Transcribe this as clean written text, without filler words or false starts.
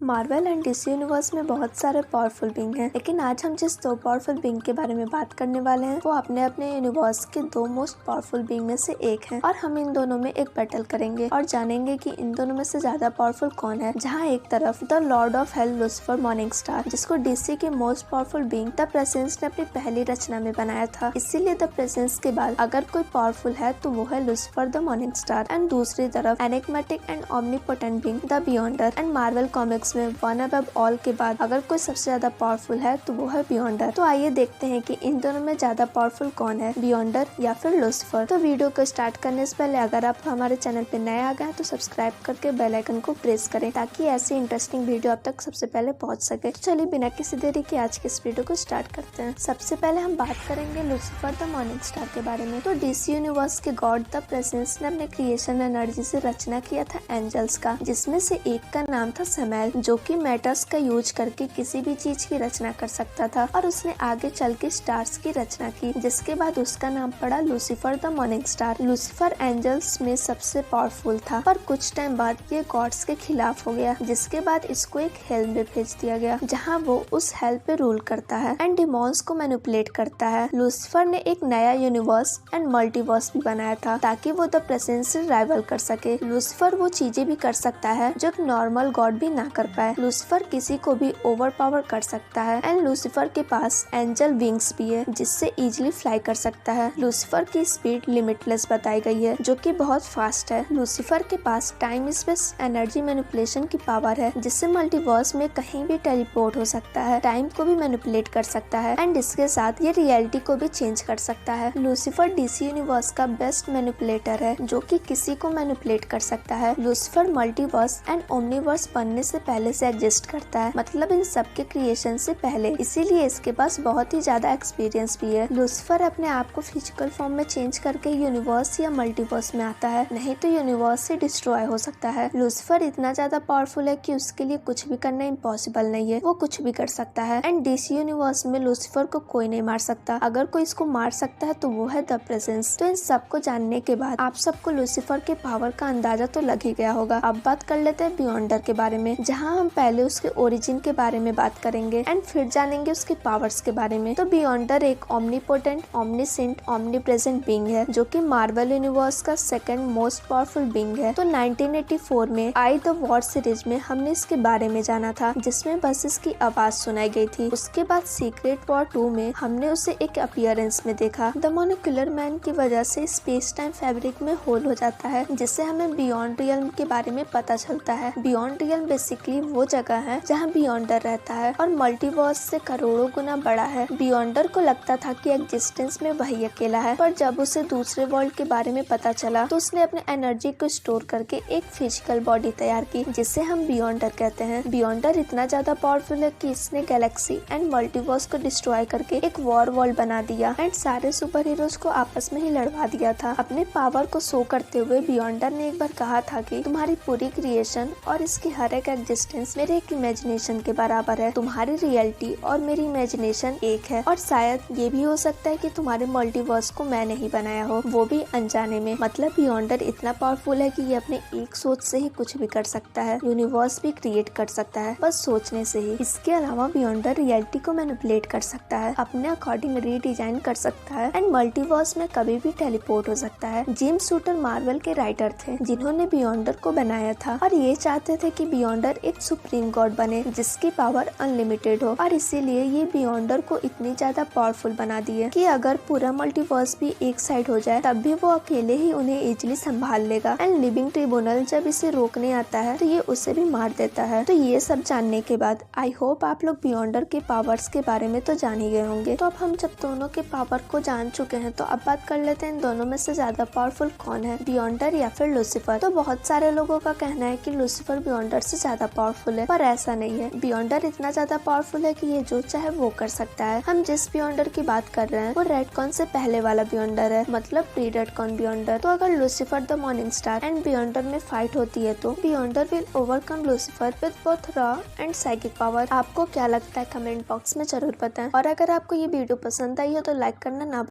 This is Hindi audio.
मार्वल एंड डीसी यूनिवर्स में बहुत सारे पावरफुल बीइंग हैं, लेकिन आज हम जिस दो पावरफुल बीइंग के बारे में बात करने वाले हैं वो अपने अपने यूनिवर्स के दो मोस्ट पावरफुल बीइंग में से एक हैं और हम इन दोनों में एक बैटल करेंगे और जानेंगे कि इन दोनों में से ज्यादा पावरफुल कौन है। जहां एक तरफ the Lord of hell Lucifer morning star, जिसको डीसी के most powerful being the presence ने अपनी पहली रचना में बनाया था, इसीलिए द प्रेजेंस के बाद अगर कोई पावरफुल है तो वो है Lucifer the morning star. And दूसरी तरफ enigmatic and omnipotent being the बियॉन्डर। And Marvel comics में वन अबव ऑल के बाद अगर कोई सबसे ज्यादा पावरफुल है तो वो है बियॉन्डर। तो आइए देखते हैं कि इन दोनों में ज्यादा पावरफुल कौन है, बियॉन्डर या फिर लूसीफर। तो वीडियो को स्टार्ट करने से पहले अगर आप हमारे चैनल पे नए आ गए तो सब्सक्राइब करके बेल आइकन को प्रेस करें ताकि ऐसी इंटरेस्टिंग वीडियो आप तक सबसे पहले पहुंच सके। तो चलिए बिना किसी देरी के आज के इस वीडियो को स्टार्ट करते हैं। सबसे पहले हम बात करेंगे लूसीफर द मॉर्निंग स्टार के बारे में। तो डीसी यूनिवर्स के गॉड द प्रेजेंस ने अपने क्रिएशन एनर्जी से रचना किया था एंजल्स का, जिसमें से एक का नाम था समेल, जो कि मैटर्स का यूज करके किसी भी चीज की रचना कर सकता था और उसने आगे चल के स्टार्स की रचना की, जिसके बाद उसका नाम पड़ा Lucifer the morning star. Lucifer angels में सबसे पावरफुल था, पर कुछ टाइम बाद ये गॉड्स के खिलाफ हो गया, जिसके बाद इसको एक हेल में भेज दिया गया जहाँ वो उस हेल पे रूल करता है एंड डिमॉन्स को मैनिपुलेट करता है। लूसीफर ने एक नया यूनिवर्स एंड मल्टीवर्स भी बनाया था ताकि वो द प्रेजेंस से राइवल कर सके। लूसीफर वो चीजें भी कर सकता है जो नॉर्मल गॉड भी ना कर पाए। लूसीफर किसी को भी ओवर पावर कर सकता है एंड लूसीफर के पास एंजल विंग्स भी है जिससे इजीली फ्लाई कर सकता है। लूसीफर की स्पीड लिमिटलेस बताई गई है जो कि बहुत फास्ट है। लूसीफर के पास टाइम स्पेस एनर्जी मैनिपुलेशन की पावर है जिससे मल्टीवर्स में कहीं भी टेलीपोर्ट हो सकता है, टाइम को भी मैनिपुलेट कर सकता है एंड इसके साथ ये रियलिटी को भी चेंज कर सकता है। लूसीफर डीसी यूनिवर्स का बेस्ट मैनिपुलेटर है जो कि किसी को मैनिपुलेट कर सकता है। लूसीफर मल्टीवर्स एंड ओमनीवर्स बनने से पहले से एग्जिस्ट करता है, मतलब इन सब के क्रिएशन से पहले, इसीलिए इसके पास बहुत ही ज्यादा एक्सपीरियंस भी है। लूसीफर अपने आप को फिजिकल फॉर्म में चेंज करके यूनिवर्स या मल्टीवर्स में आता है, नहीं तो यूनिवर्स से डिस्ट्रॉय हो सकता है। लूसीफर इतना ज्यादा पावरफुल है कि उसके लिए कुछ भी करना इम्पॉसिबल नहीं है, वो कुछ भी कर सकता है एंड डीसी यूनिवर्स में लूसीफर को कोई नहीं मार सकता। अगर कोई इसको मार सकता है तो वो है द प्रेजेंस। तो इन सब को जानने के बाद आप सबको लूसीफर के पावर का अंदाजा तो लग ही गया होगा। अब बात कर लेते हैं बियॉन्डर के बारे में, जहाँ हम पहले उसके ओरिजिन के बारे में बात करेंगे एंड फिर जानेंगे उसके पावर्स के बारे में। तो बियॉन्डर एक ओमनीपोटेंट, ओमनीसेंट, ओमनीप्रेजेंट बीइंग है जो कि मार्वल यूनिवर्स का सेकंड मोस्ट पावरफुल बीइंग है। तो 1984 में आई द वॉर सीरीज में हमने इसके बारे में जाना था, जिसमें बस इसकी आवाज सुनाई गई थी। उसके बाद सीक्रेट वॉर 2 में हमने उसे एक अपीयरेंस में देखा। द मोलिक्यूलर मैन की वजह से स्पेस टाइम फैब्रिक में होल हो जाता है, जिससे हमें बियॉन्ड रियल्म के बारे में पता चलता है। बियॉन्ड रियल्म बेसिकली वो जगह है जहाँ बियॉन्डर रहता है और मल्टीवर्स से करोड़ों गुना बड़ा है। बियॉन्डर को लगता था कि एग्जिस्टेंस में वही अकेला है, पर जब उसे दूसरे वर्ल्ड के बारे में पता चला तो उसने अपने एनर्जी को स्टोर करके एक फिजिकल बॉडी तैयार की, जिसे हम बियॉन्डर कहते हैं। बियॉन्डर इतना ज्यादा पावरफुल है कि इसने गैलेक्सी एंड मल्टीवर्स को डिस्ट्रॉय करके एक वॉर वर्ल्ड बना दिया एंड सारे सुपर हीरोज को आपस में ही लड़वा दिया था। अपने पावर को शो करते हुए बियॉन्डर ने एक बार कहा था कि तुम्हारी पूरी क्रिएशन और इसकी हर एक एग्जिस्टेंस मेरे एक इमेजिनेशन के बराबर है। तुम्हारी रियलिटी और मेरी इमेजिनेशन एक है और शायद ये भी हो सकता है कि तुम्हारे मल्टीवर्स को मैंने ही बनाया हो, वो भी अनजाने में। मतलब बियॉन्डर इतना पावरफुल है कि ये अपने एक सोच से ही कुछ भी कर सकता है, यूनिवर्स भी क्रिएट कर सकता है बस सोचने से ही। इसके अलावा बियॉन्डर रियलिटी को मैनिपुलेट कर सकता है, अपने अकॉर्डिंग रीडिजाइन कर सकता है एंड मल्टीवर्स में कभी भी टेलीपोर्ट हो सकता है। जेम्स शूटर मार्वल के राइटर थे जिन्होंने बियॉन्डर को बनाया था और ये चाहते थे कि बियॉन्डर एक सुप्रीम गॉड बने जिसकी पावर अनलिमिटेड हो, और इसीलिए ये बियॉन्डर को इतनी ज्यादा पावरफुल बना दिए कि अगर पूरा मल्टीवर्स भी एक साइड हो जाए तब भी वो अकेले ही उन्हें इजिली संभाल लेगा एंड लिविंग ट्रिब्यूनल जब इसे रोकने आता है तो ये उसे भी मार देता है। तो ये सब जानने के बाद आई होप आप लोग बियॉन्डर के पावर्स के बारे में तो जान ही गए होंगे। तो अब हम जब दोनों के पावर को जान चुके हैं तो अब बात कर लेते हैं इन दोनों में से ज्यादा पावरफुल कौन है, बियॉन्डर या फिर लूसीफर। तो बहुत सारे लोगों का कहना है कि लूसीफर बियॉन्डर से ज्यादा पावरफुल है, पर ऐसा नहीं है। बियॉन्डर इतना ज्यादा पावरफुल है कि ये जो चाहे वो कर सकता है। हम जिस बियॉन्डर की बात कर रहे हैं वो रेडकॉन से पहले वाला बियॉन्डर है, मतलब प्री रेडकॉन बियॉन्डर। तो अगर Lucifer the morning star and बियॉन्डर में फाइट होती है तो बियॉन्डर will overcome Lucifer with both raw and psychic power. आपको क्या लगता है कमेंट बॉक्स में जरूर बताएं और अगर आपको ये वीडियो पसंद आई हो तो लाइक करना ना